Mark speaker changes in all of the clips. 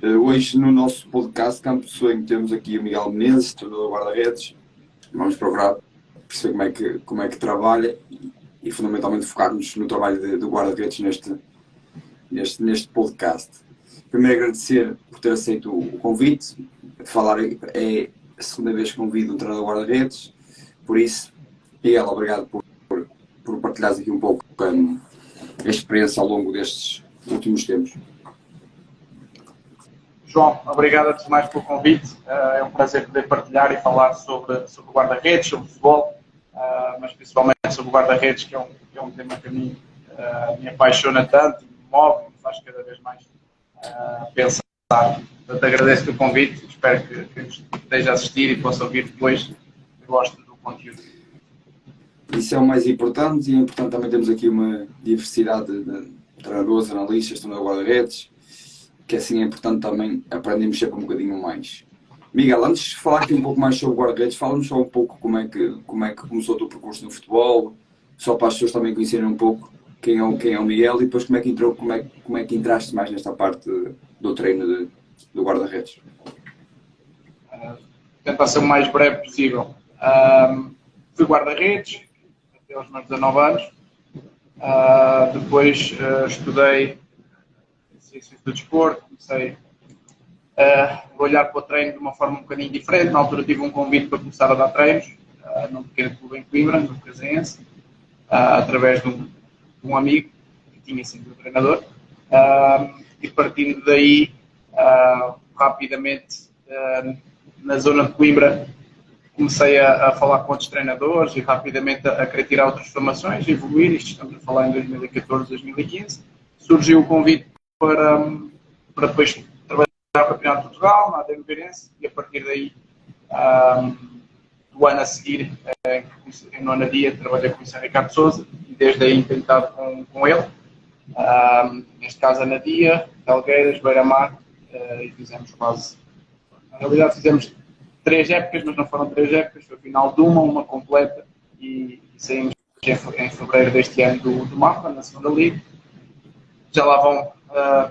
Speaker 1: Hoje no nosso podcast Campo de Sonho temos aqui o Miguel Menezes, treinador guarda-redes. Vamos procurar perceber como é que trabalha e fundamentalmente focar-nos no trabalho do guarda-redes neste podcast. Primeiro agradecer por ter aceito o convite. É a segunda vez que convido um treinador guarda-redes, por isso, Miguel, obrigado por partilhares aqui um pouco a experiência ao longo destes últimos tempos.
Speaker 2: João, obrigado antes de mais pelo convite. É um prazer poder partilhar e falar sobre o guarda-redes, sobre o futebol, mas principalmente sobre o guarda-redes, que é um tema que a mim me apaixona tanto, me move e me faz cada vez mais pensar. Portanto, agradeço-te o convite, espero que esteja a assistir e possa ouvir depois, que gosto do conteúdo.
Speaker 1: Isso é o mais importante, e é importante também termos aqui uma diversidade de treinadores, analistas, treinadores guarda-redes, que assim é importante também aprendermos sempre um bocadinho mais. Miguel, antes de falar aqui um pouco mais sobre o guarda-redes, fala-nos só um pouco como é que começou o teu percurso no futebol, só para as pessoas também conhecerem um pouco quem é o Miguel, e depois como é que entraste mais nesta parte do treino do guarda-redes.
Speaker 2: Tentar ser o mais breve possível. Fui guarda-redes até aos meus 19 anos. Depois estudei ciências do desporto, comecei a olhar para o treino de uma forma um bocadinho diferente. Na altura tive um convite para começar a dar treinos num pequeno clube em Coimbra, no Casense, através de um amigo que tinha sido o treinador. E partindo daí, rapidamente, na zona de Coimbra, comecei a falar com outros treinadores e rapidamente a querer tirar outras formações, evoluir. Isto estamos a falar em 2014, 2015. Surgiu o convite para depois trabalhar no Campeonato de Portugal, na AD Moreirense, e a partir daí, do ano a seguir, em nona dia, trabalhei com o Sr. Ricardo Sousa, e desde aí tenho estado com ele. Neste caso, a Nadia, Telgueiras, Beira-Mar, e fizemos quase... Na realidade, fizemos 3 épocas, mas não foram 3 épocas, foi o final de uma completa, e saímos em fevereiro deste ano do Mapa, na segunda liga. Já lá vão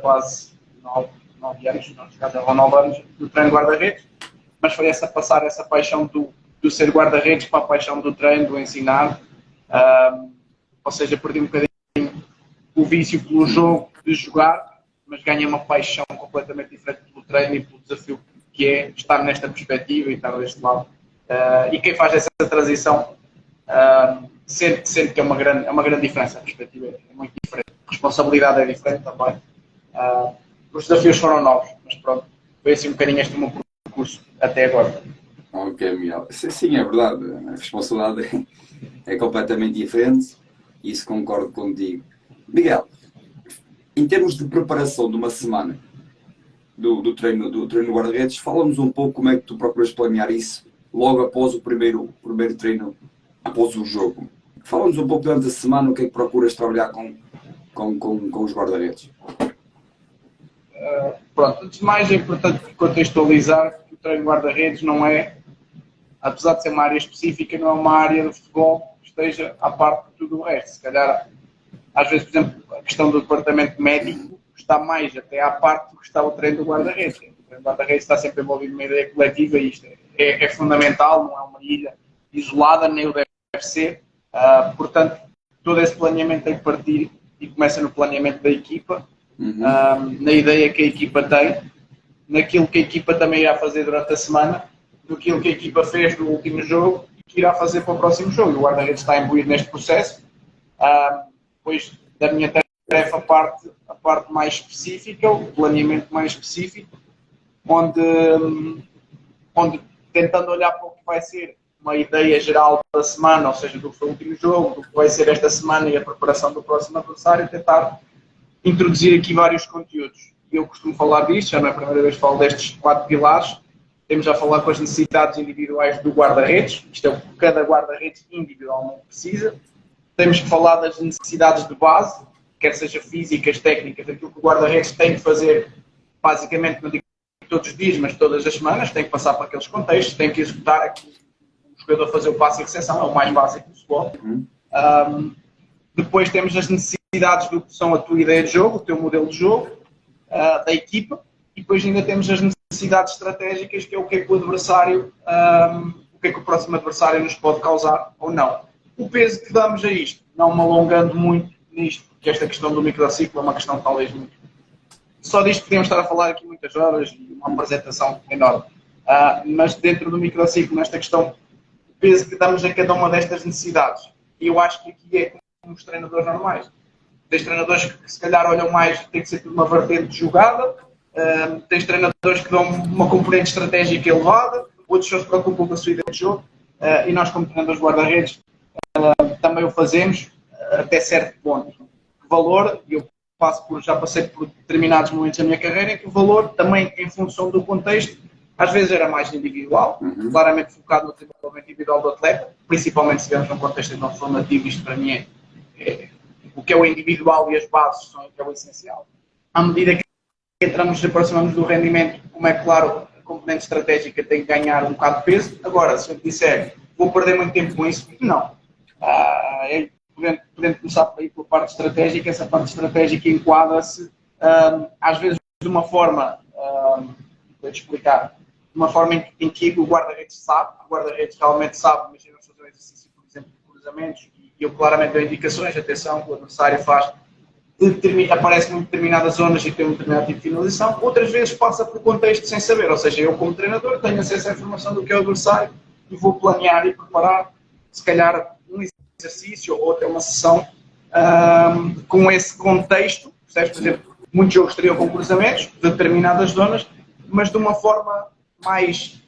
Speaker 2: quase 9 anos, neste caso já vão 9 anos do treino guarda-redes, mas foi passar essa paixão do ser guarda-redes para a paixão do treino, do ensinar, ou seja, perdi um bocadinho o vício pelo jogo, de jogar, mas ganhei uma paixão completamente diferente pelo treino e pelo desafio que é estar nesta perspectiva e estar deste lado. E quem faz essa transição sente que é uma grande diferença, a perspectiva é muito diferente. A responsabilidade é diferente também. Os desafios foram novos, mas pronto, foi assim um bocadinho este o meu percurso até agora.
Speaker 1: Ok, Miguel. Sim, é verdade. A responsabilidade é completamente diferente, e isso concordo contigo. Miguel, em termos de preparação de uma semana do treino guarda-redes, fala-nos um pouco como é que tu procuras planear isso logo após o primeiro treino, após o jogo. Fala-nos um pouco durante a semana o que é que procuras trabalhar com os guarda-redes.
Speaker 2: Pronto, antes de mais é importante contextualizar que o treino guarda-redes não é, apesar de ser uma área específica, não é uma área do futebol que esteja à parte de tudo o resto. Se calhar, às vezes, por exemplo, a questão do departamento médico está mais até à parte do que está o treino do guarda-redes. O treino do guarda-redes está sempre envolvido numa ideia coletiva, e isto é fundamental, não é uma ilha isolada, nem o deve ser. Portanto, todo esse planeamento tem que partir e começa no planeamento da equipa, na ideia que a equipa tem, naquilo que a equipa também irá fazer durante a semana, naquilo que a equipa fez no último jogo e que irá fazer para o próximo jogo. O guarda-redes está imbuído neste processo. Depois da minha tarefa, a parte mais específica, o planeamento mais específico, onde tentando olhar para o que vai ser uma ideia geral da semana, ou seja, do que foi o último jogo, do que vai ser esta semana e a preparação do próximo adversário, tentar introduzir aqui vários conteúdos. Eu costumo falar disto, já não é a primeira vez que falo destes 4 pilares. Temos já a falar com as necessidades individuais do guarda-redes, isto é o que cada guarda-redes individualmente precisa. Temos que falar das necessidades de base, quer seja físicas, técnicas, aquilo que o guarda-redes tem que fazer, basicamente, não digo todos os dias, mas todas as semanas, tem que passar por aqueles contextos, tem que executar aquilo, o jogador fazer o passe e recepção, é o mais básico do futebol. Depois temos as necessidades do que são a tua ideia de jogo, o teu modelo de jogo, da equipa, e depois ainda temos as necessidades estratégicas, que é o que é que o adversário, o que é que o próximo adversário nos pode causar ou não. O peso que damos a isto, não me alongando muito nisto, porque esta questão do microciclo é uma questão talvez muito... Só disto podíamos estar a falar aqui muitas horas e uma apresentação enorme. Mas dentro do microciclo, nesta questão, o peso que damos a cada uma destas necessidades. E eu acho que aqui é como os treinadores normais. Tens treinadores que se calhar olham mais, tem que ser tudo uma vertente de jogada. Tens treinadores que dão uma componente estratégica elevada, outros só se preocupam com a sua ideia de jogo. E nós, como treinadores guarda-redes, também o fazemos até certo ponto. O valor, eu já passei por determinados momentos da minha carreira, em que o valor também, em função do contexto, às vezes era mais individual, claramente focado no desenvolvimento individual do atleta, principalmente se estivermos num contexto não formativo. Isto para mim o que é o individual e as bases são o que é o essencial. À medida que nos aproximamos do rendimento, como é claro, a componente estratégica tem que ganhar um bocado de peso. Agora, se eu disser, vou perder muito tempo com isso, não. Podendo começar por aí pela parte estratégica, essa parte estratégica enquadra-se, às vezes, de uma forma, vou-te explicar, de uma forma em que o guarda-redes sabe, o guarda-redes realmente sabe, imagina fazer um exercício, por exemplo, de cruzamentos, e eu claramente dou indicações, atenção, que o adversário faz, aparece em determinadas zonas e tem um determinado tipo de finalização, outras vezes passa por contexto sem saber, ou seja, eu como treinador tenho acesso à informação do que é o adversário e vou planear e preparar, se calhar, um exercício ou até uma sessão com esse contexto, percebes? Por exemplo, muitos jogos teriam com cruzamentos de determinadas zonas, mas de uma forma mais,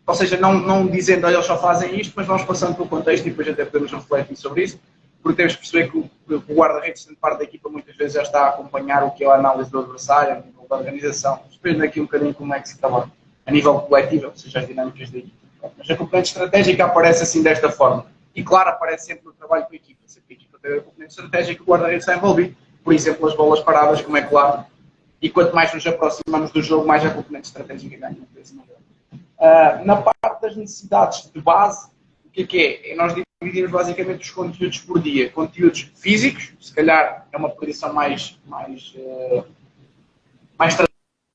Speaker 2: ou seja, não dizendo, olha, eles só fazem isto, mas vamos passando pelo contexto e depois até podemos refletir sobre isso, porque temos que perceber que o guarda-redes, sendo parte da equipa, muitas vezes já está a acompanhar o que é a análise do adversário, a nível da organização, depende aqui um bocadinho como é que se trabalha a nível coletivo, ou seja, as dinâmicas da equipa. Mas a componente estratégica aparece assim desta forma. E claro, aparece sempre no trabalho com a equipa. Sempre a equipa tem a componente estratégica, o guarda-redes está envolvido. Por exemplo, as bolas paradas, como é claro. E quanto mais nos aproximamos do jogo, mais a componente estratégica ganha um peso maior. Na parte das necessidades de base, o que é? Nós dividimos basicamente os conteúdos por dia. Conteúdos físicos, se calhar é uma posição mais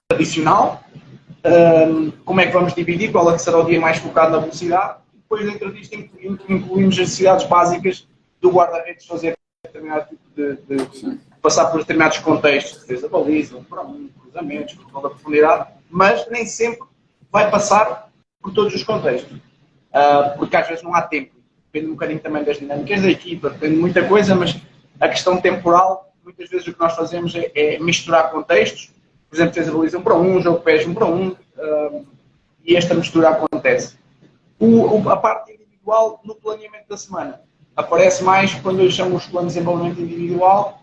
Speaker 2: tradicional. Como é que vamos dividir? Qual é que será o dia mais focado na velocidade? Depois, dentro disto, incluímos as necessidades básicas do guarda-redes fazer determinado tipo de passar por determinados contextos, defesa da baliza, cruzamentos, controle da profundidade, mas nem sempre vai passar por todos os contextos, porque às vezes não há tempo. Depende um bocadinho também das dinâmicas da equipa, depende de muita coisa, mas a questão temporal, muitas vezes o que nós fazemos é misturar contextos. Por exemplo, defesa da baliza 1 para 1, jogo de pés 1 para 1, e esta mistura acontece. A parte individual no planeamento da semana aparece mais quando eu chamo os planos de desenvolvimento individual,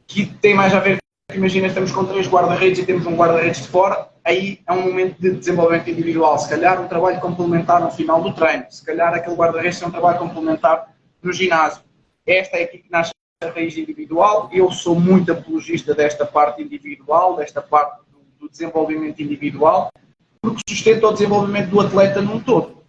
Speaker 2: que tem mais a ver, imagina, estamos com 3 guarda-redes e temos um guarda-redes de fora, aí é um momento de desenvolvimento individual, se calhar um trabalho complementar no final do treino, se calhar aquele guarda-redes é um trabalho complementar no ginásio. Esta é aqui que nasce a raiz individual. Eu sou muito apologista desta parte individual, desta parte do desenvolvimento individual, porque sustenta o desenvolvimento do atleta num todo.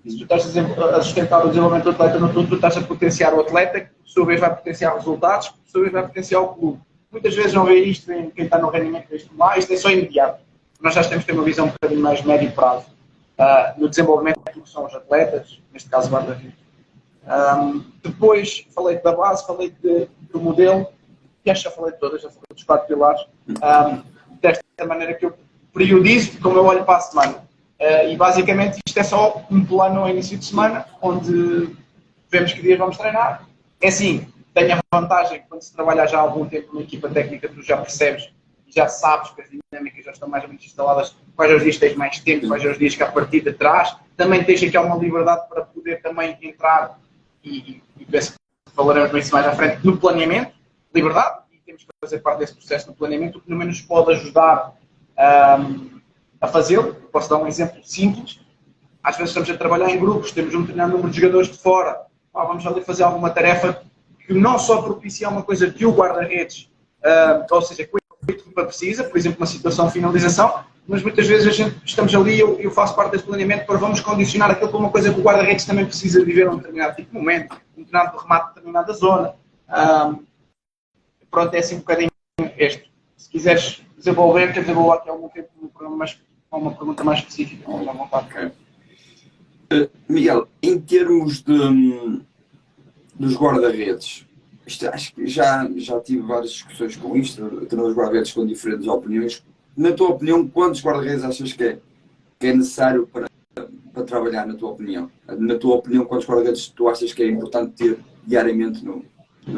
Speaker 2: E se tu estás a sustentar o desenvolvimento do atleta no todo, tu estás a potenciar o atleta, que por sua vez vai potenciar resultados, que por sua vez vai potenciar o clube. Muitas vezes não vê isto, quem está no rendimento vê isto lá, isto é só imediato. Nós já temos que ter uma visão um bocadinho mais médio prazo no desenvolvimento daquilo que são os atletas, neste caso guarda-redes. Depois falei da base, falei do modelo, e acho que já falei de todas, já falei dos 4 pilares, desta maneira que eu periodizo como eu olho para a semana. E basicamente isto é só um plano ao início de semana, onde vemos que dias vamos treinar. É assim, tem a vantagem que quando se trabalha já há algum tempo na equipa técnica, tu já percebes e já sabes que as dinâmicas já estão mais ou menos instaladas, quais são os dias que tens mais tempo, quais são os dias que a partir de trás. Também tens aqui uma liberdade para poder também entrar, e penso que falaremos nisso mais à frente, no planeamento, liberdade, e temos que fazer parte desse processo no planeamento, o que pelo menos pode ajudar a fazê-lo. Posso dar um exemplo simples. Às vezes estamos a trabalhar em grupos, temos um determinado número de jogadores de fora, vamos ali fazer alguma tarefa que não só propicia uma coisa que o guarda-redes, ou seja, que a equipa precisa, por exemplo, uma situação de finalização, mas muitas vezes estamos ali, eu faço parte desse planeamento para vamos condicionar aquilo para uma coisa que o guarda-redes também precisa viver num determinado tipo de momento, um determinado remate de determinada zona. Pronto, é assim um bocadinho este. Se quiseres desenvolver, quer desenvolver aqui algum tempo no programa, mas com uma pergunta mais específica.
Speaker 1: Ok. Miguel, em termos dos guarda-redes, acho que já tive várias discussões com isto, treinadores guarda-redes com diferentes opiniões. Na tua opinião, quantos guarda-redes achas que é necessário para trabalhar, na tua opinião? Na tua opinião, quantos guarda-redes tu achas que é importante ter diariamente no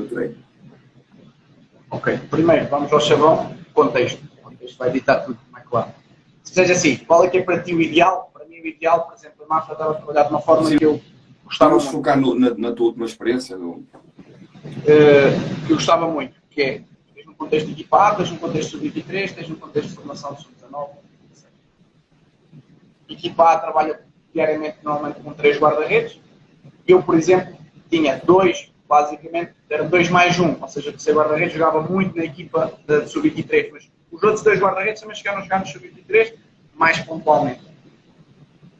Speaker 1: treino?
Speaker 2: Ok, primeiro vamos ao chavão, contexto. O contexto vai ditar tudo, como é claro. Se seja assim, qual é que é para ti o ideal? Para mim o ideal, por exemplo, a Mafra estava a trabalhar de uma forma que eu gostava
Speaker 1: Vamos
Speaker 2: muito.
Speaker 1: focar na tua última experiência?
Speaker 2: Que eu gostava muito, que é, tens um contexto de equipa A, tens um contexto sub-23, tens um contexto de formação de sub-19. Equipa A trabalha diariamente, normalmente, com 3 guarda-redes. Eu, por exemplo, tinha 2, basicamente, eram 2 mais 1, ou seja, o terceiro guarda-redes jogava muito na equipa de sub-23, mas os outros 2 guarda-redes também chegaram a jogar no sub-23, mais pontualmente.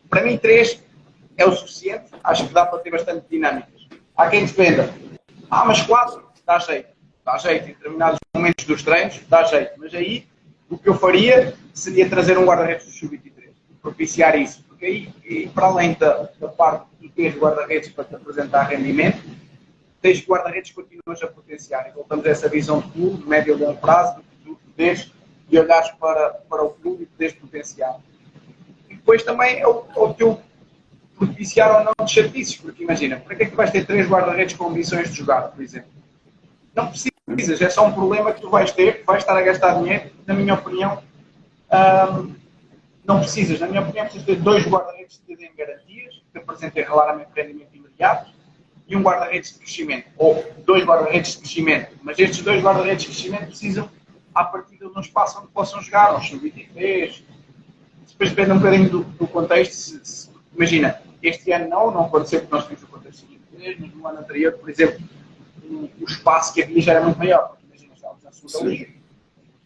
Speaker 2: Para mim, 3 é o suficiente, acho que dá para ter bastante dinâmicas. Há quem defenda, mas 4 dá jeito, em determinados momentos dos treinos, dá jeito, mas aí o que eu faria seria trazer um guarda-redes do sub-23, propiciar isso, porque aí, e para além da parte de ter guarda-redes para te apresentar rendimento, tens guarda-redes que continuas a potenciar, e voltamos a essa visão de clube, médio e longo prazo, de poderes e olhares para o clube e poderes potenciar. E depois também é o teu propiciar ou não de chatices, porque imagina, para que é que vais ter 3 guarda-redes com ambições de jogar, por exemplo? Não precisas, é só um problema que tu vais ter, que vais estar a gastar dinheiro, na minha opinião, não precisas. Na minha opinião, precisas ter 2 guarda-redes que te deem garantias, que apresentem claramente rendimento imediato, e um guarda-redes de crescimento, ou 2 guarda-redes de crescimento. Mas estes 2 guarda-redes de crescimento precisam, à partida, de um espaço onde possam jogar, uns sub-23. Depois depende um bocadinho do contexto. Imagina, este ano não aconteceu porque nós temos o contexto sub-23, mas no ano anterior, por exemplo, o espaço que havia já era muito maior. Porque imagina, estávamos na segunda liga,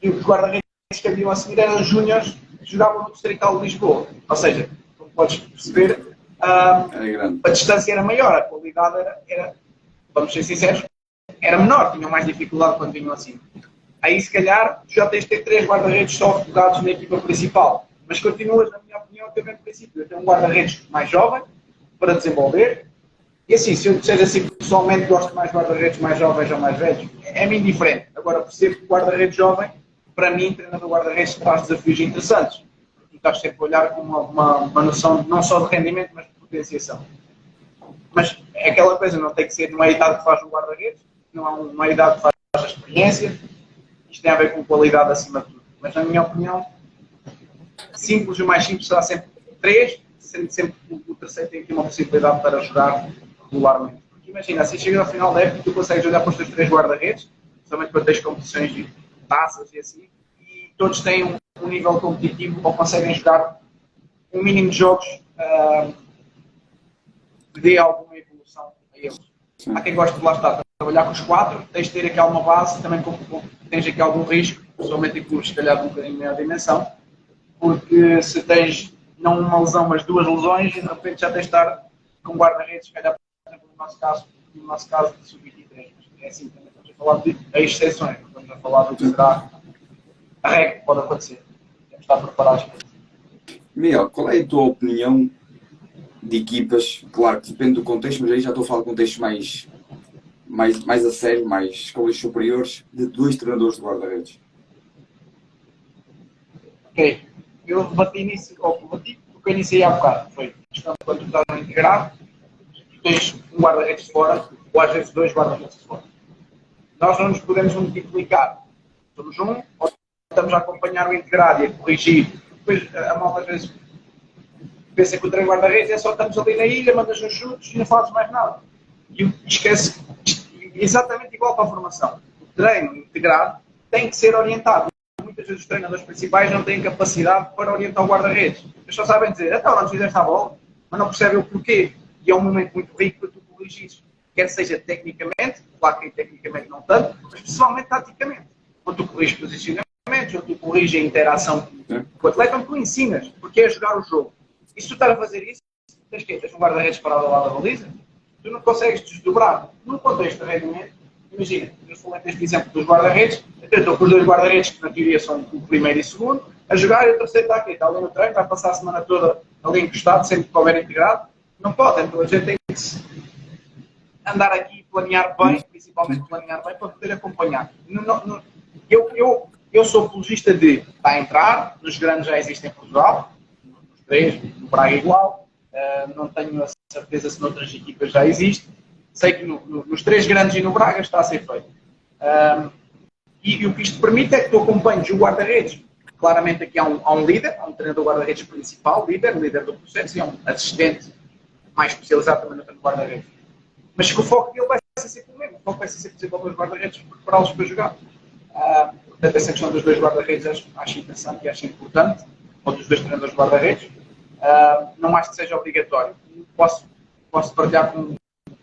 Speaker 2: e os guarda-redes que haviam a seguir eram os júniores que jogavam no Distrital de Lisboa. Ou seja, como podes perceber, a distância era maior, a qualidade era, vamos ser sinceros, era menor, tinham mais dificuldade quando vinham assim. Aí, se calhar, já tens de ter 3 guarda-redes só focados na equipa principal. Mas continuas, na minha opinião, a ter o mesmo princípio. Eu tenho um guarda-redes mais jovem para desenvolver. E assim, se eu disser assim, pessoalmente gosto mais de guarda-redes mais jovens ou mais velhos, é-me indiferente. Agora, percebo que o guarda-redes jovem, para mim, treinador guarda-redes, traz desafios interessantes. Tu estás sempre a olhar com uma noção não só de rendimento, mas de potenciação. Mas é aquela coisa, não tem que ser numa idade que faz um guarda-redes, não há uma idade que faz a experiência. Isto tem a ver com qualidade acima de tudo. Mas, na minha opinião, simples, o mais simples será sempre 3, sendo sempre o terceiro tem aqui uma possibilidade para jogar regularmente. Porque imagina, se chegas ao final da época, tu consegues olhar para os teus 3 guarda-redes, somente para teres competições de taças e assim, e todos têm um nível competitivo ou conseguem jogar um mínimo de jogos que dê alguma evolução a eles. Sim. Há quem goste de lá estar, trabalhar com os 4, tens de ter aqui alguma base, também tens aqui algum risco, principalmente em clubes, se calhar, de um bocadinho maior dimensão, porque se tens não uma lesão, mas 2 lesões, e de repente já tens de estar com guarda-redes, se calhar, por exemplo, no nosso caso de sub-23. É assim, também estamos a falar de exceções, não estamos a falar do que será a regra que pode acontecer. Temos de estar preparados para isso.
Speaker 1: Miguel, qual é a tua opinião de equipas? Claro que depende do contexto, mas aí já estou a falar de contextos mais a sério, mais escolas superiores, de 2 treinadores de guarda-redes.
Speaker 2: Ok. Eu debati nisso, porque eu iniciei há bocado. Foi questão de quando tu estás a integrar, tu tens um guarda-redes de fora, ou às vezes 2 guarda-redes de fora. Nós não nos podemos multiplicar. Somos um, ou estamos a acompanhar o integrado e a corrigir. Depois, a malta às vezes pensa que o treino guarda-redes é só estamos ali na ilha, mandas uns chutes e não fazes mais nada. E esquece, exatamente igual para a formação. O treino integrado tem que ser orientado. Muitas vezes os treinadores principais não têm capacidade para orientar o guarda-redes. Eles só sabem dizer, então não fizeste a bola, mas não percebem o porquê. E é um momento muito rico para tu corrigires. Quer seja tecnicamente, claro que tecnicamente não tanto, mas principalmente taticamente. Ou tu corriges posicionamentos, ou tu corriges a interação com o atleta, ou tu ensinas, porque é jogar o jogo. E se tu estás a fazer isso, tens um guarda-redes parado ao lado da baliza, tu não consegues desdobrar. No contexto de rendimento, imagina, eu falei deste exemplo dos guarda-redes, eu estou com os dois guarda-redes, que na teoria são o primeiro e o segundo, a jogar e o terceiro está aqui, está ali no treino, vai passar a semana toda ali encostado, sempre que houver integrado. Não pode, então a gente tem que andar aqui e planear bem, principalmente planear bem, para poder acompanhar. Eu sou apologista de está a entrar, nos grandes já existem em Portugal, nos três, no Braga igual, não tenho a certeza se noutras equipas já existe. Sei que nos três grandes e no Braga está a ser feito. E o que isto permite é que tu acompanhes o guarda-redes. Claramente aqui há um líder, há um treinador guarda-redes principal, líder do processo, e há um assistente mais especializado também no treino de guarda-redes. Mas que o foco dele vai ser sempre o mesmo. O foco vai ser sempre desenvolver os guarda-redes e prepará-los para jogar. Portanto, essa questão dos dois guarda-redes acho interessante e acho importante, ou dos dois treinadores de guarda-redes. Não acho que seja obrigatório. Posso partilhar com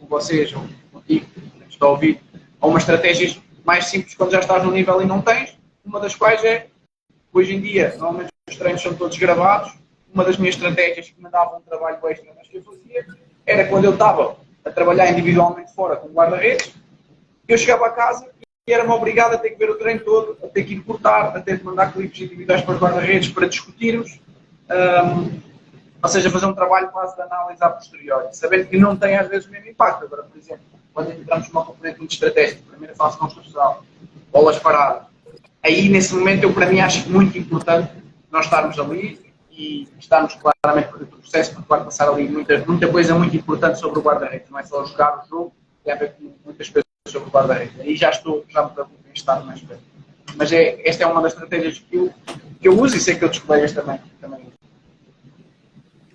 Speaker 2: vocês, ou contigo, que estou a ouvir, ou umas estratégias mais simples quando já estás no nível e não tens. Uma das quais é, hoje em dia, normalmente os treinos são todos gravados. Uma das minhas estratégias que me dava um trabalho extra, mas que eu fazia, era quando eu estava a trabalhar individualmente fora com guarda-redes, eu chegava a casa e era-me obrigado a ter que ver o treino todo, a ter que ir cortar, a ter que mandar clipes individuais para os guarda-redes para discutirmos, ou seja, fazer um trabalho quase de análise a posteriori, sabendo que não tem às vezes o mesmo impacto. Agora, por exemplo, quando entramos numa componente muito estratégica, primeira fase construção, bolas paradas, aí nesse momento para mim acho muito importante nós estarmos ali e estarmos claramente por dentro do processo, porque vai passar ali muita coisa muito importante sobre o guarda-redes, não é só jogar o jogo, tem a ver com muitas coisas sobre o guarda-redes. Aí já me preocupo em estar mais perto. Mas esta é uma das estratégias que eu uso e sei que outros colegas também usam.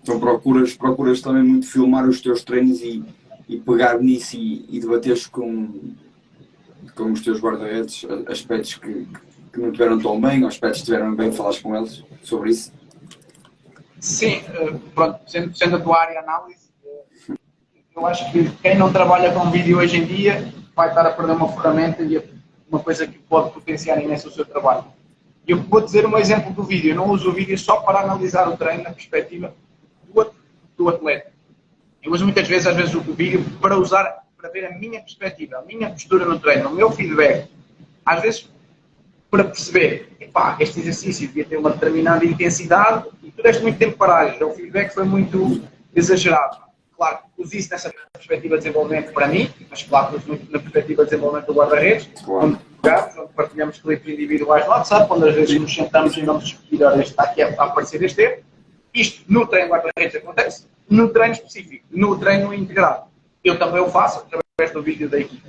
Speaker 1: Então procuras também muito filmar os teus treinos e pegar nisso e debateres com os teus guarda-redes aspectos que não tiveram tão bem, ou aspectos que tiveram bem, falares com eles sobre isso?
Speaker 2: Sim, pronto, sendo a tua área de análise, eu acho que quem não trabalha com vídeo hoje em dia vai estar a perder uma ferramenta e uma coisa que pode potenciar imenso o seu trabalho. E eu vou dizer um exemplo do vídeo. Eu não uso o vídeo só para analisar o treino na perspectiva do atleta. Eu uso muitas vezes, o vídeo para ver a minha perspectiva, a minha postura no treino, o meu feedback. Às vezes, para perceber, este exercício devia ter uma determinada intensidade e tu deste muito tempo para o feedback foi muito exagerado. Claro, uso isso nessa perspectiva de desenvolvimento para mim, mas claro, uso muito na perspectiva de desenvolvimento do guarda-redes, onde partilhamos clipes individuais no WhatsApp, onde às vezes nos sentamos e vamos discutir, olha, está aqui a aparecer este erro. Isto no treino guarda-redes acontece, no treino específico, no treino integrado. Eu também o faço através do vídeo da equipe,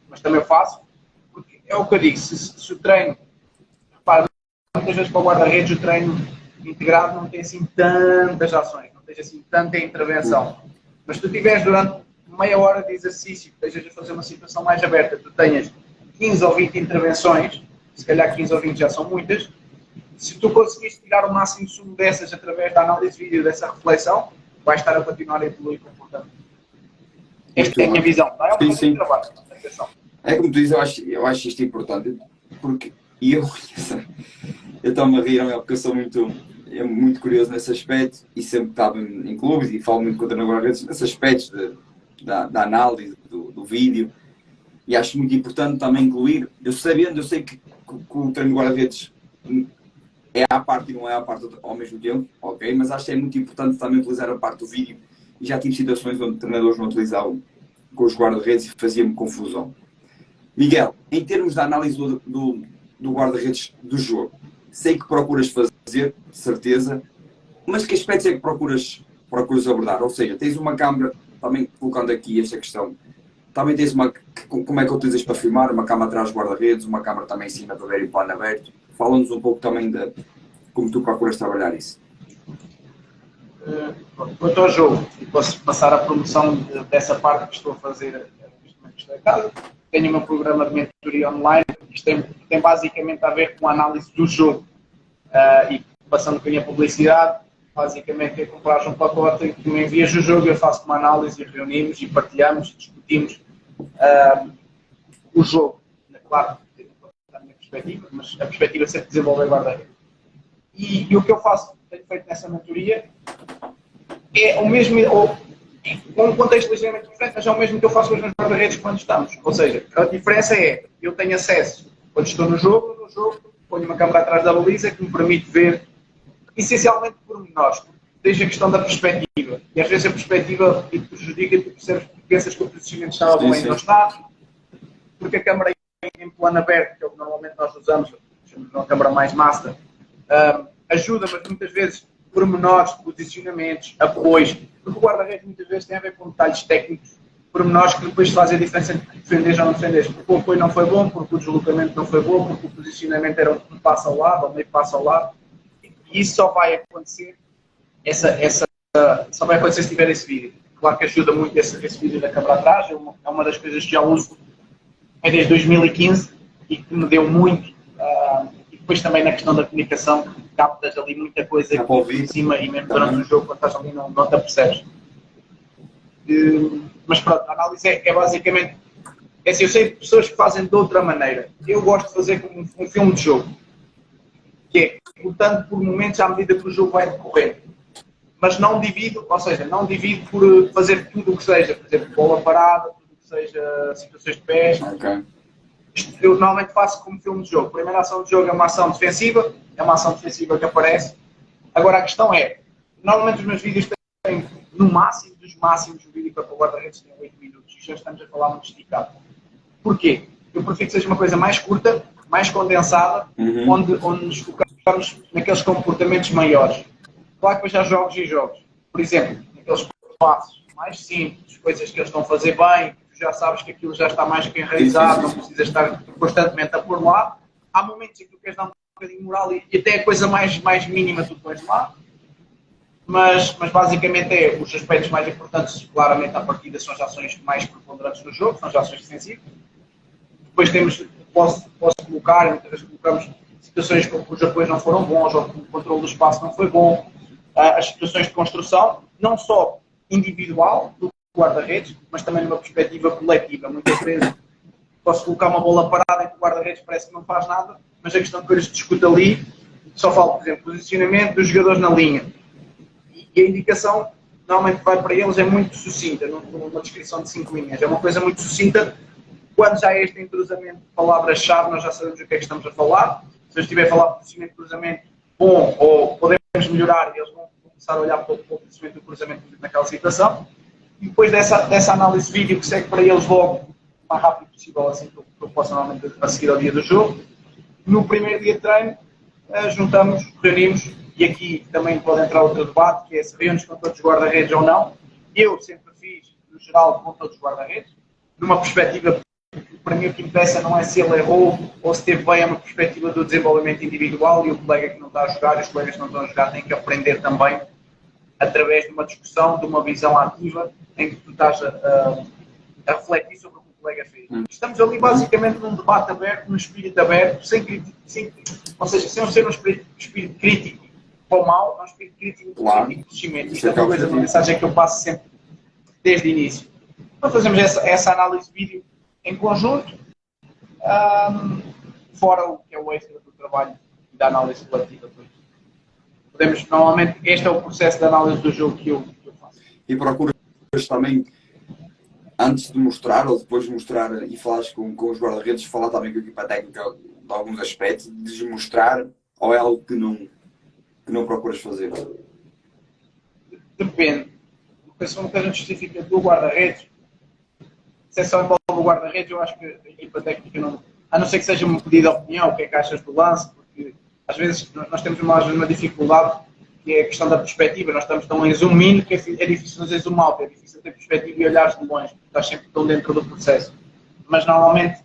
Speaker 2: mas também o faço. É o que eu digo, se o treino, repara, muitas vezes para o guarda-redes o treino integrado não tem assim tantas ações, não tem assim tanta intervenção. Mas se tu tiveres durante meia hora de exercício, que estejas a fazer uma situação mais aberta, tu tenhas 15 ou 20 intervenções, se calhar 15 ou 20 já são muitas, se tu conseguires tirar o máximo sumo dessas através da análise de vídeo, dessa reflexão, vais estar a continuar a evoluir comportamento. Esta é a minha visão, não é?
Speaker 1: Sim.
Speaker 2: Trabalho, atenção.
Speaker 1: É como tu dizes, eu acho isto importante, porque eu estou-me a rir, porque eu sou muito curioso nesse aspecto e sempre estava em clubes e falo muito com o treinador guarda-redes nesses aspectos da análise do vídeo e acho muito importante também incluir, eu sei que o treino de guarda-redes é à parte e não é à parte ao mesmo tempo, ok, mas acho que é muito importante também utilizar a parte do vídeo e já tive situações onde treinadores não utilizavam com os guarda-redes e fazia-me confusão. Miguel, em termos de análise do guarda-redes do jogo, sei que procuras fazer, de certeza, mas que aspectos é que procuras abordar? Ou seja, tens uma câmara, também colocando aqui esta questão, também tens como é que utilizas para filmar? Uma câmara atrás do guarda-redes, uma câmara também em cima para ver em plano aberto. Fala-nos um pouco também de como tu procuras trabalhar isso.
Speaker 2: Quanto ao jogo, posso passar a promoção dessa parte que estou a fazer neste casa. Tenho o meu programa de mentoria online, isto tem basicamente a ver com a análise do jogo. E passando com a minha publicidade, basicamente é comprar um pacote e tu me envias o jogo, eu faço uma análise e reunimos e partilhamos, discutimos o jogo. Claro, da minha perspectiva, mas a perspectiva é sempre desenvolver guarda-redes. E o que eu faço, tenho feito nessa mentoria, é o mesmo, ou com um contexto ligeiramente diferente, mas é o mesmo que eu faço com os meus guarda-redes quando estamos. Ou seja, a diferença é, eu tenho acesso, quando estou no jogo, ponho uma câmera atrás da baliza que me permite ver, essencialmente, pormenores. Desde a questão da perspectiva. E às vezes a perspectiva te prejudica e tu percebes, pensas que o posicionamento estava bem e não está, porque a câmera em plano aberto, que é o que normalmente nós usamos, uma câmera mais master, ajuda, mas muitas vezes pormenores de posicionamentos, apoios, porque o guarda-redes muitas vezes tem a ver com detalhes técnicos, pormenores que depois fazem a diferença entre defenderes ou não defenderes, porque o apoio não foi bom, porque o deslocamento não foi bom, porque o posicionamento era um passo ao lado, ou meio passo ao lado, e isso só vai acontecer, só vai acontecer se tiver esse vídeo. Claro que ajuda muito esse vídeo da câmera atrás, é uma das coisas que já uso desde 2015 e que me deu muito. E depois também na questão da comunicação, captas ali muita coisa aqui em cima e mesmo durante o jogo, quando estás ali, não te apercebes. Mas pronto, a análise é basicamente. É assim, eu sei de pessoas que fazem de outra maneira. Eu gosto de fazer como um filme de jogo, que é lutando por momentos à medida que o jogo vai decorrendo. Mas não divido, ou seja, não divido por fazer tudo o que seja, por exemplo, bola parada, tudo o que seja situações de pés.
Speaker 1: Okay.
Speaker 2: Eu normalmente faço como filme de jogo. A primeira ação de jogo é uma ação defensiva que aparece. Agora a questão é, normalmente os meus vídeos têm, no máximo, dos máximos, o vídeo para o guarda-redes tem 8 minutos. E já estamos a falar muito esticado. Porquê? Eu prefiro que seja uma coisa mais curta, mais condensada, onde nos focamos naqueles comportamentos maiores. Claro que depois há jogos e jogos. Por exemplo, naqueles passos mais simples, coisas que eles estão a fazer bem, tu já sabes que aquilo já está mais que enraizado, não precisas estar constantemente a pôr lá. Há momentos em que tu queres dar um bocadinho de moral e até a coisa mais mínima tu pões lá. Mas basicamente os aspectos mais importantes, claramente, à partida, são as ações mais preponderantes no jogo, são as ações defensivas. Depois posso colocar, muitas vezes colocamos situações com que os apoios não foram bons, ou que o controle do espaço não foi bom, as situações de construção, não só individual do guarda-redes, mas também numa perspectiva coletiva. Muitas vezes posso colocar uma bola parada em que o guarda-redes parece que não faz nada, mas a questão que eu lhes discuto ali, só falo, por exemplo, posicionamento dos jogadores na linha. E a indicação, normalmente, vai para eles é muito sucinta, numa descrição de 5 linhas. É uma coisa muito sucinta. Quando já é este entrosamento de palavras-chave, nós já sabemos o que é que estamos a falar. Se eu estiver a falar de posicionamento de cruzamento bom, ou podemos melhorar, eles vão começar a olhar para o posicionamento do cruzamento naquela situação. E depois dessa análise de vídeo que segue para eles logo, o mais rápido possível, assim que eu possa normalmente a seguir ao dia do jogo. No primeiro dia de treino, reunimos, e aqui também pode entrar outro debate, que é se reúnes com todos os guarda-redes ou não. Eu sempre fiz, no geral, com todos os guarda-redes, numa perspectiva. Para mim o que interessa não é se ele errou ou se esteve bem, é uma perspectiva do desenvolvimento individual, e o colega que não está a jogar e os colegas que não estão a jogar têm que aprender também através de uma discussão, de uma visão ativa em que tu estás a refletir sobre o que o colega fez. Estamos ali basicamente num debate aberto, num espírito aberto, ou seja, sem ser um espírito crítico ou mau, é um espírito crítico de crescimento. Isto é uma mensagem que eu passo sempre desde o início. Nós fazemos essa análise de vídeo em conjunto, fora o que é o extra do trabalho da análise coletiva. Normalmente, este é o processo de análise do jogo que eu faço.
Speaker 1: E procuras também, antes de mostrar ou depois de mostrar e falares com os guarda-redes, falar também com a equipa técnica de alguns aspectos, desmostrar, ou é algo que não procuras fazer?
Speaker 2: Depende. Se for uma coisa justifica do guarda-redes, se é só envolve o guarda-redes, eu acho que a equipa técnica não... A não ser que seja um pedido de opinião, o que é que achas do lance, porque às vezes nós temos uma dificuldade, que é a questão da perspectiva. Nós estamos tão em zoom in que é difícil fazer zoom out, é difícil ter perspectiva e olhares de longe, porque estás sempre tão dentro do processo. Mas normalmente,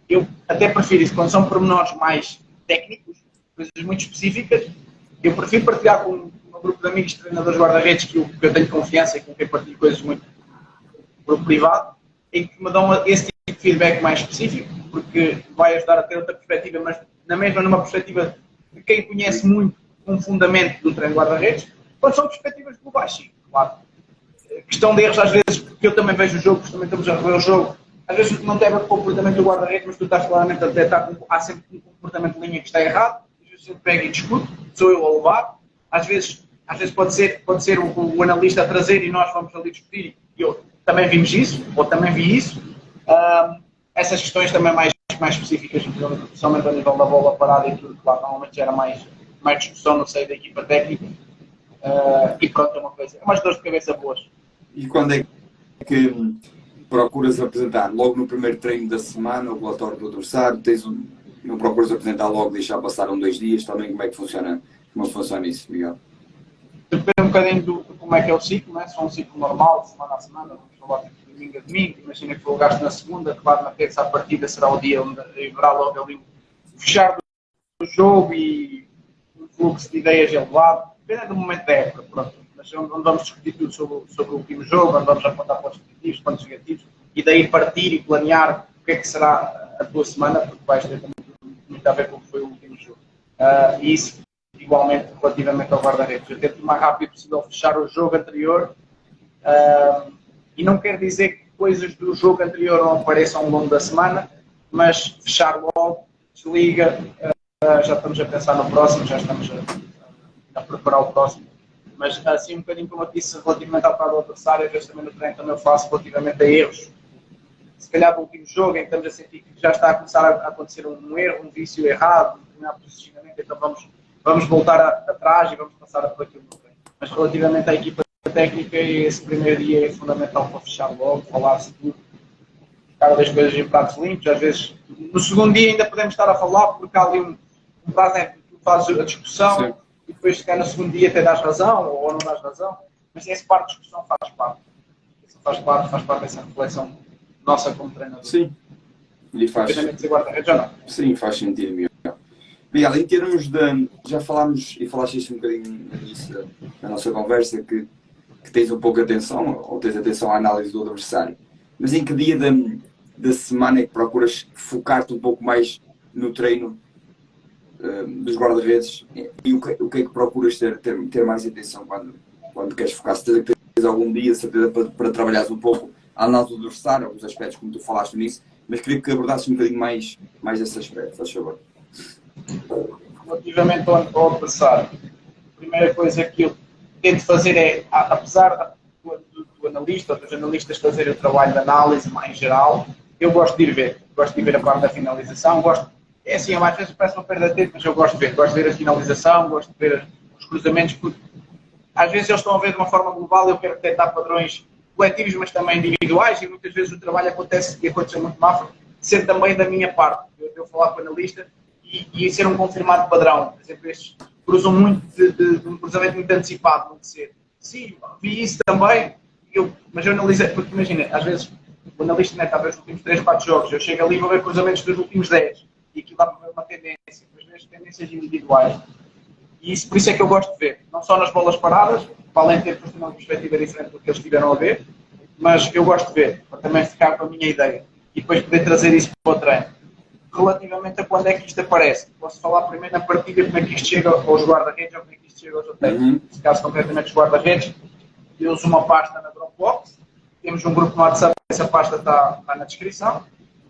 Speaker 2: eu até prefiro isso, quando são pormenores mais técnicos, coisas muito específicas, eu prefiro partilhar com um grupo de amigos treinadores guarda-redes que eu tenho confiança e com quem partilho coisas muito por privado, em que me dão esse tipo de feedback mais específico, porque vai ajudar a ter outra perspectiva, mas na mesma numa perspectiva de quem conhece muito um fundamento do treino guarda-redes, quando são perspectivas globais, sim, claro. Questão de erros, às vezes, porque eu também vejo o jogo, também estamos a rever o jogo, às vezes não tem a ver com o comportamento do guarda-redes, mas tu estás claramente a detectar que há sempre um comportamento de linha que está errado, às vezes eu pego e discuto, sou eu a levar, às vezes pode ser o analista a trazer e nós vamos ali discutir, eu também vimos isso, ou também vi isso. Essas questões também mais específicas, principalmente a nível da bola parada e tudo, claro, normalmente gera mais discussão no seio da equipa técnica. E pronto, é umas dores de cabeça boas.
Speaker 1: E quando é que procuras apresentar? Logo no primeiro treino da semana, o relatório do adversário? Não procuras apresentar logo, deixar passar 2 dias? Também como é que funciona isso, Miguel?
Speaker 2: Depende um bocadinho de como é que é o ciclo, né? Se é um ciclo normal, de semana a semana, vamos falar de domingo a domingo. Imagina que foi gasto na segunda, claro, na terça a partida será o dia onde haverá logo ali o fechar do jogo e um fluxo de ideias elevado. Depende do momento da época, pronto. Mas onde vamos discutir tudo sobre o último jogo, onde vamos apontar pontos positivos, pontos negativos, e daí partir e planear o que é que será a tua semana, porque vais ter muito a ver com o que foi o último jogo. E isso, igualmente, relativamente ao guarda-redes. Eu tento o mais rápido possível fechar o jogo anterior, e não quer dizer que coisas do jogo anterior não apareçam ao longo da semana, mas fechar logo, desliga, já estamos a pensar no próximo, já estamos a preparar o próximo. Mas assim um bocadinho como eu disse relativamente ao do adversário, às vezes também no treino também eu faço relativamente a erros. Se calhar no último jogo em que estamos a sentir que já está a começar a acontecer um erro, um vício errado, um determinado posicionamento, então vamos voltar atrás e vamos passar por aquilo no treino. Mas relativamente à equipa técnica, esse primeiro dia é fundamental para fechar logo, falar-se tudo, cada das coisas em pratos limpos. Às vezes no segundo dia ainda podemos estar a falar porque há ali um prazo em que tu fazes a discussão. Sim. E depois, se calhar, no segundo dia até dás razão ou não dás razão, mas essa parte de discussão faz parte. Isso faz parte dessa reflexão nossa como treinador.
Speaker 1: Sim. E faz... Sim, faz sentido, Miguel. Miguel, em termos de... Já falámos, e falaste isso um bocadinho no início da nossa conversa, que tens um pouco de atenção, ou tens atenção à análise do adversário. Mas em que dia da semana é que procuras focar-te um pouco mais no treino dos guarda-redes, e o que é que procuras ter mais atenção quando queres focar? Se tens algum dia, certeza, para trabalhares um pouco a análise do adversário, alguns aspectos como tu falaste nisso, mas queria que abordasses um bocadinho mais esse aspecto, faz favor.
Speaker 2: Relativamente ao adversário, a primeira coisa que eu tento fazer é, apesar do analista ou dos analistas fazerem o trabalho de análise mais geral, eu gosto de ir ver a parte da finalização, é assim, às vezes parece uma perda de tempo, mas eu gosto de ver a finalização, gosto de ver os cruzamentos, porque às vezes eles estão a ver de uma forma global, eu quero detectar padrões coletivos, mas também individuais, e muitas vezes o trabalho aconteceu muito mal, ser também da minha parte, eu falar com o analista e ser um confirmado padrão. Por exemplo, estes cruzam muito de um cruzamento muito antecipado, muito cedo. Sim, vi isso também, mas eu analisei, porque imagina, às vezes o analista está a ver os últimos 3, 4 jogos, eu chego ali e vou ver cruzamentos dos últimos 10. E aquilo dá para ver uma tendência, depois vejo tendências individuais. E por isso é que eu gosto de ver, não só nas bolas paradas, para além de ter uma perspectiva diferente do que eles tiveram a ver, mas eu gosto de ver, para também ficar com a minha ideia e depois poder trazer isso para o treino. Relativamente a quando é que isto aparece, posso falar primeiro na partida como é que isto chega aos guarda-redes ou como é que isto chega aos hotéis. Nesse caso, concretamente, os guarda-redes, eu uso uma pasta na Dropbox, temos um grupo no WhatsApp, essa pasta está na descrição,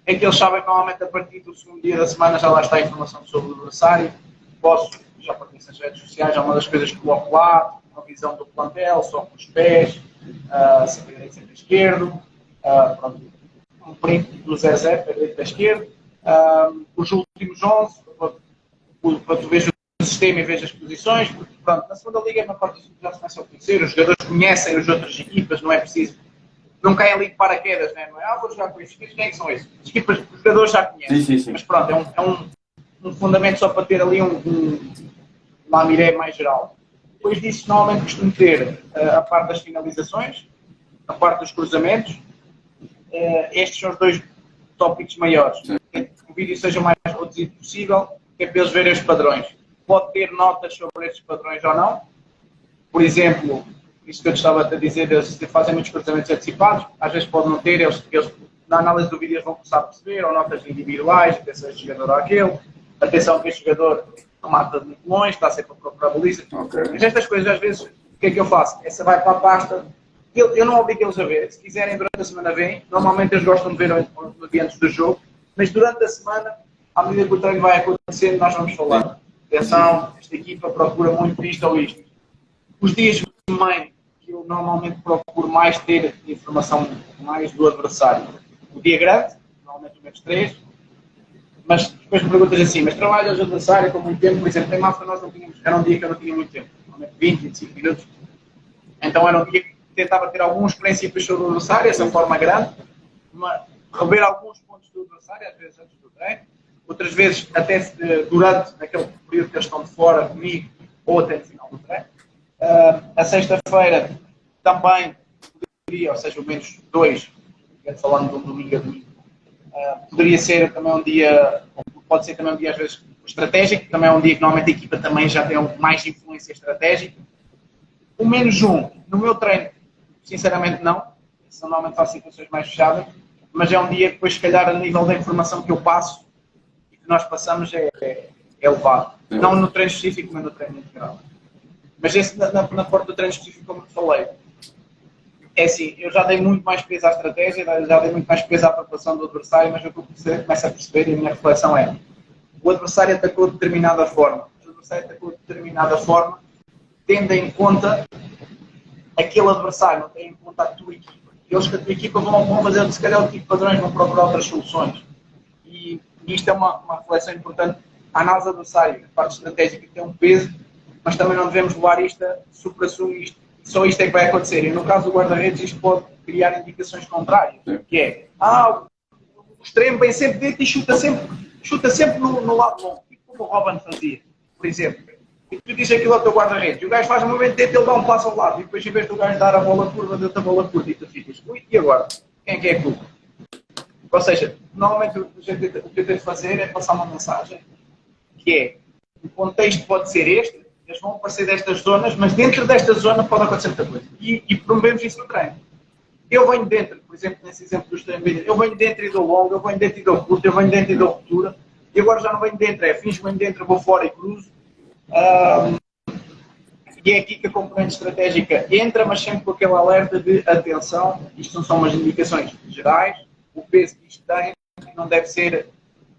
Speaker 2: em que eles sabem que normalmente a partir do segundo dia da semana já lá está a informação sobre o adversário. Já pertence às redes sociais, é uma das coisas que coloco lá, uma visão do plantel, só com os pés, sempre direito, sempre esquerdo, pronto, um print do 0-0, para direito, para esquerdo, os últimos 11, para tu veres o sistema e veres as posições, porque pronto, na segunda liga, na parte dos já se começam a conhecer, os jogadores conhecem as outras equipas, não é preciso. Não caem ali de paraquedas, né? Não é? Vou jogar com estes. Quem é que são esses? As equipas, os jogadores já conhecem.
Speaker 1: Sim.
Speaker 2: Mas pronto, é um fundamento só para ter ali uma miré mais geral. Depois disso, normalmente costumo ter a parte das finalizações, a parte dos cruzamentos. Estes são os 2 tópicos maiores. Que o vídeo seja o mais reduzido possível, que é para eles verem os padrões. Pode ter notas sobre estes padrões ou não. Por exemplo, isso que eu estava a dizer, eles fazem muitos cruzamentos antecipados, às vezes podem não ter, eles na análise do vídeo eles vão começar a perceber, ou notas individuais, atenção a este jogador ou aquele, atenção que este jogador não mata de muito longe, está sempre a procurar baliza.
Speaker 1: Okay.
Speaker 2: Mas estas coisas, às vezes, o que é que eu faço? Essa vai para a pasta, eu não obrigo eles a ver, se quiserem durante a semana vêm, normalmente eles gostam de ver no dia antes do jogo, mas durante a semana, à medida que o treino vai acontecendo, nós vamos falar. Atenção, esta equipa procura muito isto ou isto. Os dias de meio, que eu normalmente procuro mais ter informação mais do adversário. O dia grande, normalmente o menos 3, mas depois me perguntas assim, mas trabalhas o adversário com muito tempo, por exemplo, em Mafra nós não tínhamos, era um dia que eu não tinha muito tempo, normalmente 20, 25 minutos, então era um dia que tentava ter alguns princípios sobre o adversário, essa forma grande, rever alguns pontos do adversário, às vezes antes do treino, outras vezes até durante aquele período que eles estão de fora comigo, ou até no final do treino. A sexta-feira também poderia, ou seja, o menos 2, falando de um domingo a domingo, poderia ser também um dia, pode ser também um dia às vezes estratégico, também é um dia que normalmente a equipa também já tem mais influência estratégica. O menos 1, no meu treino, sinceramente não, isso normalmente faço situações mais fechadas, mas é um dia que depois, se calhar, a nível da informação que eu passo e que nós passamos é elevado. Não no treino específico, mas no treino integral. Mas esse, na parte do treino específico, como te falei, é assim, eu já dei muito mais peso à estratégia, já dei muito mais peso à preparação do adversário, mas o que eu começo a perceber e a minha reflexão é: o adversário atacou de determinada forma. O adversário atacou de determinada forma, tendo em conta aquele adversário, não tem em conta a tua equipa. Eles que a tua equipa vão fazer, se calhar, o tipo de padrões, vão procurar outras soluções. E isto é uma reflexão importante. A análise adversária, a parte estratégica, tem um peso, mas também não devemos levar isto a supra-sumo isto. Só isto é que vai acontecer. E no caso do guarda-redes, isto pode criar indicações contrárias. Que é, o extremo vem sempre dentro e chuta sempre no lado longo. Como o Robin fazia, por exemplo. E tu dizes aquilo ao teu guarda-redes. E o gajo faz um movimento dentro, ele dá um passo ao lado. E depois, em vez do gajo dar a bola curva, deu-te a bola curta. E tu ficas, ui, e agora? Quem é que é a culpa? Ou seja, normalmente o que eu tento de fazer é passar uma mensagem que é, o contexto pode ser este, eles vão aparecer destas zonas, mas dentro desta zona pode acontecer muita coisa. E promovemos isso no treino. Eu venho dentro, por exemplo, nesse exemplo dos treinos, eu venho dentro e dou longo, eu venho dentro e dou curto, eu venho dentro e dou ruptura, e agora já não venho dentro, finjo que venho dentro, vou fora e cruzo. E é aqui que a componente estratégica entra, mas sempre com aquele alerta de atenção, isto não são umas indicações gerais, o peso que isto tem não deve ser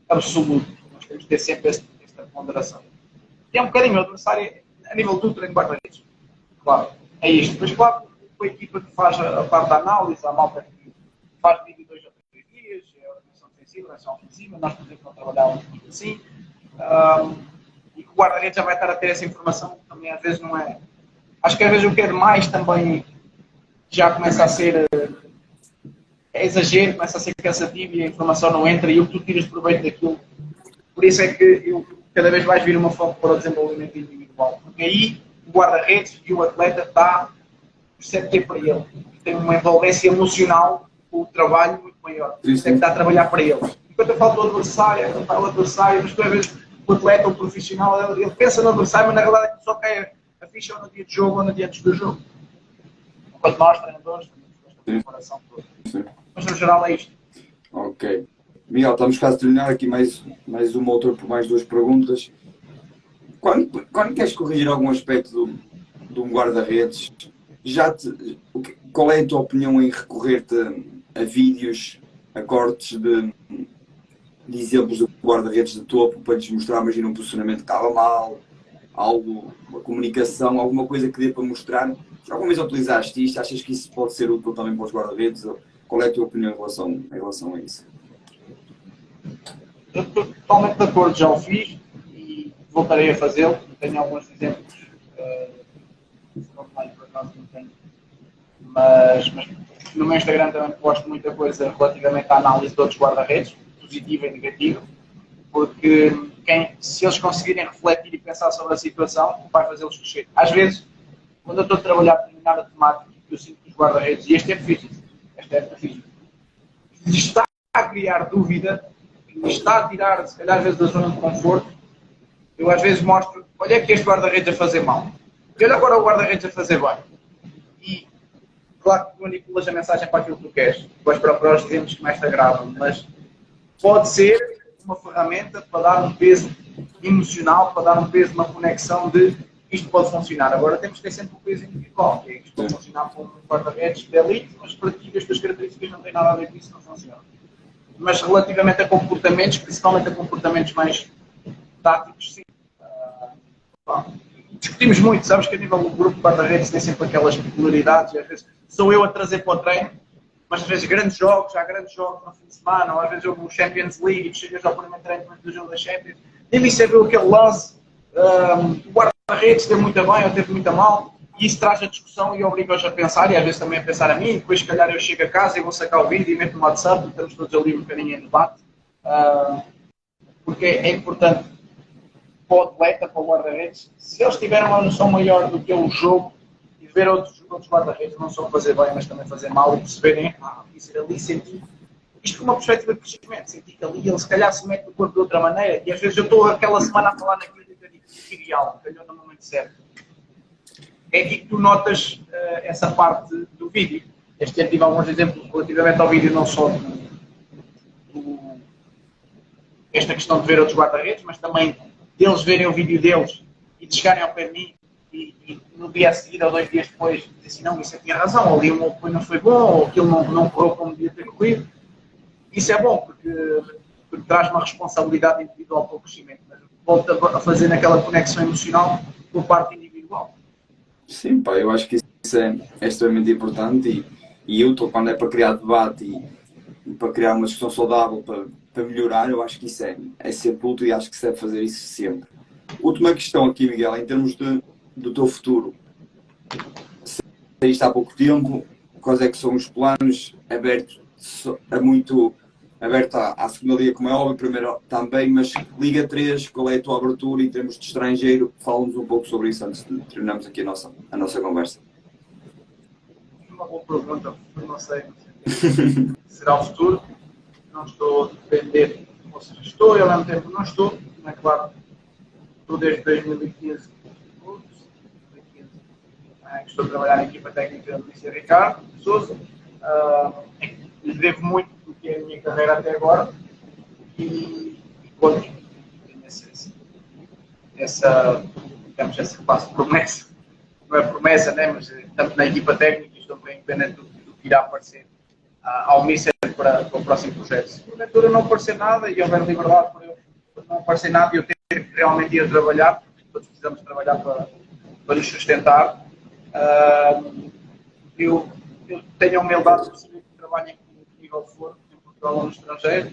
Speaker 2: absoluto. Nós temos que ter sempre esta ponderação. E é um bocadinho o adversário a nível do treino de guarda-redes. Claro, é isto. Depois, claro, a equipa que faz a parte da análise, a malta que faz vídeo 2 ou 3 dias, é a organização defensiva, a ofensiva, nós, por exemplo, não trabalhávamos muito assim. E que o guarda-redes já vai estar a ter essa informação, também às vezes não é. Acho que às vezes o que é demais também já começa a ser exagero, começa a ser cansativo e a informação não entra e tu tiras proveito daquilo. Por isso é que eu cada vez mais vir uma foco para o desenvolvimento individual. Porque aí o guarda-redes e o atleta percebe que é para ele. Tem uma envolvência emocional com o trabalho muito maior. Percebe que está a trabalhar para ele. Enquanto eu falo do adversário, mas tu às vezes o atleta, o profissional, ele pensa no adversário, mas na realidade só quer a ficha ou no dia de jogo ou no dia antes do jogo. Enquanto nós, treinadores, temos esta preparação toda. Mas no geral é isto.
Speaker 1: Ok. Miguel, estamos quase a terminar aqui mais uma outra por mais 2 perguntas. Quando queres corrigir algum aspecto de um guarda-redes, qual é a tua opinião em recorrer-te a vídeos, a cortes de exemplos do guarda-redes de topo para lhes mostrar, imagina, um posicionamento que estava mal, uma comunicação, alguma coisa que dê para mostrar? Se alguma vez utilizaste isto, achas que isso pode ser útil também para os guarda-redes? Qual é a tua opinião em relação a isso?
Speaker 2: Eu estou totalmente de acordo, já o fiz e voltarei a fazê-lo. Tenho alguns exemplos, online por acaso não tenho, mas no meu Instagram também posto muita coisa relativamente à análise de outros guarda-redes, positiva e negativa, porque se eles conseguirem refletir e pensar sobre a situação, vai fazê-los crescer. Às vezes, quando eu estou a trabalhar determinada temática, eu sinto que os guarda-redes, e esta época física, está a criar dúvida, está a tirar, se calhar, às vezes, da zona de conforto. Eu às vezes mostro, olha que este guarda-redes a fazer mal. E olha agora o guarda-redes a fazer bem. E, claro que manipulas a mensagem para aquilo que tu queres. Depois para os exemplos que mais te agradam. Mas pode ser uma ferramenta para dar um peso emocional, para dar um peso, uma conexão de isto pode funcionar. Agora temos que ter sempre o peso individual, que é isto pode funcionar com um guarda-redes de elite, mas para ti as tuas características não têm nada a ver com isso, não funciona. Mas relativamente a comportamentos, principalmente a comportamentos mais táticos, sim. discutimos muito, sabes que a nível do grupo guarda-redes tem sempre aquelas peculiaridades, e às vezes sou eu a trazer para o treino, mas às vezes há grandes jogos no fim de semana, ou às vezes houve o Champions League e tu chegas ao primeiro treino do jogo da Champions, nem você viu aquele lance, o guarda-redes teve muito bem ou teve muito mal, e isso traz a discussão e obriga-os a pensar, e às vezes também a pensar a mim, e depois se calhar eu chego a casa e vou sacar o vídeo e meto no WhatsApp e estamos todos ali um bocadinho em debate, porque é importante para o atleta, para o guarda-redes, se eles tiverem uma noção maior do que é o jogo e ver outros guarda-redes não só fazer bem, mas também fazer mal e perceberem, isso ali senti, isto com uma perspectiva de crescimento, senti que ali ele se calhar se mete no corpo de outra maneira e às vezes eu estou aquela semana a falar naquilo e eu digo, ideal, calhou no momento certo. É aqui que tu notas essa parte do vídeo. Este ano tive alguns exemplos relativamente ao vídeo, não só esta questão de ver outros guarda-redes, mas também deles verem o vídeo deles e de chegarem ao pé de mim e no dia a seguir ou 2 dias depois dizer assim, não, isso tinha razão, ali o meu apoio não foi bom, ou aquilo não correu como devia ter corrido. Isso é bom, porque traz uma responsabilidade individual para o crescimento, mas volta a fazer naquela conexão emocional por parte individual.
Speaker 1: Sim, pá, eu acho que isso é extremamente importante e eu estou, quando é para criar debate e para criar uma discussão saudável, para melhorar, eu acho que isso é ser puto e acho que se deve fazer isso sempre. Última questão aqui, Miguel, em termos do teu futuro. Saíste há pouco tempo, quais é que são os planos abertos à segunda liga, como é óbvio, primeiro também, mas Liga 3, qual é a tua abertura em termos de estrangeiro? Fala-nos um pouco sobre isso antes de terminarmos aqui a nossa conversa.
Speaker 2: Uma boa pergunta, não sei. Será o futuro? Não estou a depender, ou seja, estou e ao mesmo tempo não estou, não é claro. Estou desde 2015 que estou a trabalhar na equipa técnica do Luís Ricardo Sousa. Lhe devo muito do que é a minha carreira até agora e conto, tenho essa quase promessa, não é promessa, né? Mas estamos na equipa técnica e estou bem independente do que irá aparecer ao Mister para o próximo projeto. Se porventura não aparecer nada e houver liberdade para eu não aparecer nada e eu ter que realmente ir a trabalhar, todos precisamos trabalhar para nos sustentar, eu tenho a humildade de perceber que trabalho em que nível for, em Portugal ou no estrangeiro.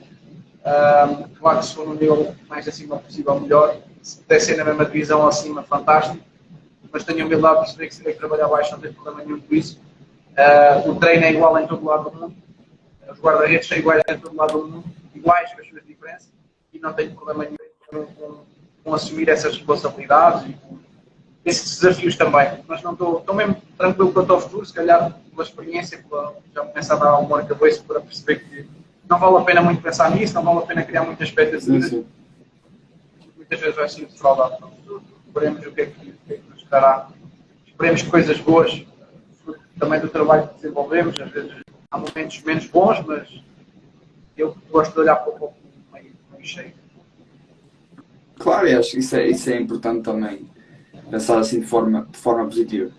Speaker 2: Claro que se for no nível mais acima possível, melhor. Se puder ser na mesma divisão acima, fantástico. Mas tenho a humildade de perceber que se tiver que trabalhar baixo, não tem problema nenhum com isso. O treino é igual em todo lado do mundo. Os guarda-redes são iguais em todo lado do mundo, iguais com as suas diferenças. E não tenho problema nenhum com assumir essas responsabilidades e com esses desafios também. Mas não estou mesmo tranquilo quanto ao futuro, se calhar pela experiência, já começo a dar algum arcabouço para perceber que não vale a pena muito pensar nisso, não vale a pena criar muitas expectativas. Muitas vezes vai ser defraudado no futuro. Veremos o que é que nos dará. Esperemos coisas boas, também do trabalho que desenvolvemos. Às vezes há momentos menos bons, mas eu gosto de olhar para o copo meio cheio.
Speaker 1: Claro, e acho que isso é importante também, pensar assim de forma positiva.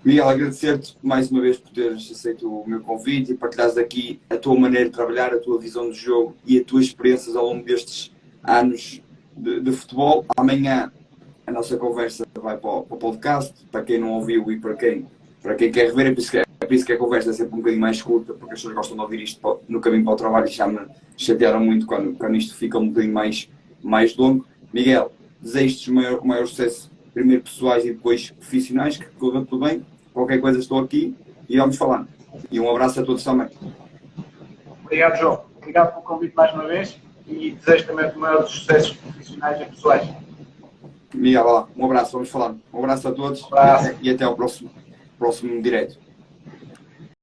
Speaker 1: Miguel, agradecer-te mais uma vez por teres aceito o meu convite e partilhares aqui a tua maneira de trabalhar, a tua visão do jogo e as tuas experiências ao longo destes anos de futebol. Amanhã a nossa conversa vai para o podcast, para quem não ouviu e para quem quer rever, é por isso que a conversa é sempre um bocadinho mais curta, porque as pessoas gostam de ouvir isto no caminho para o trabalho e já me chatearam muito quando isto fica um bocadinho mais longo. Miguel, desejo-te o maior sucesso, primeiro pessoais e depois profissionais, que corra tudo bem. Qualquer coisa estou aqui e vamos falando. E um abraço a todos também.
Speaker 2: Obrigado, João. Obrigado pelo convite mais uma vez e desejo também o maior dos sucessos profissionais e pessoais.
Speaker 1: Miguel, um abraço, vamos falando. Um abraço a todos e até ao próximo direto.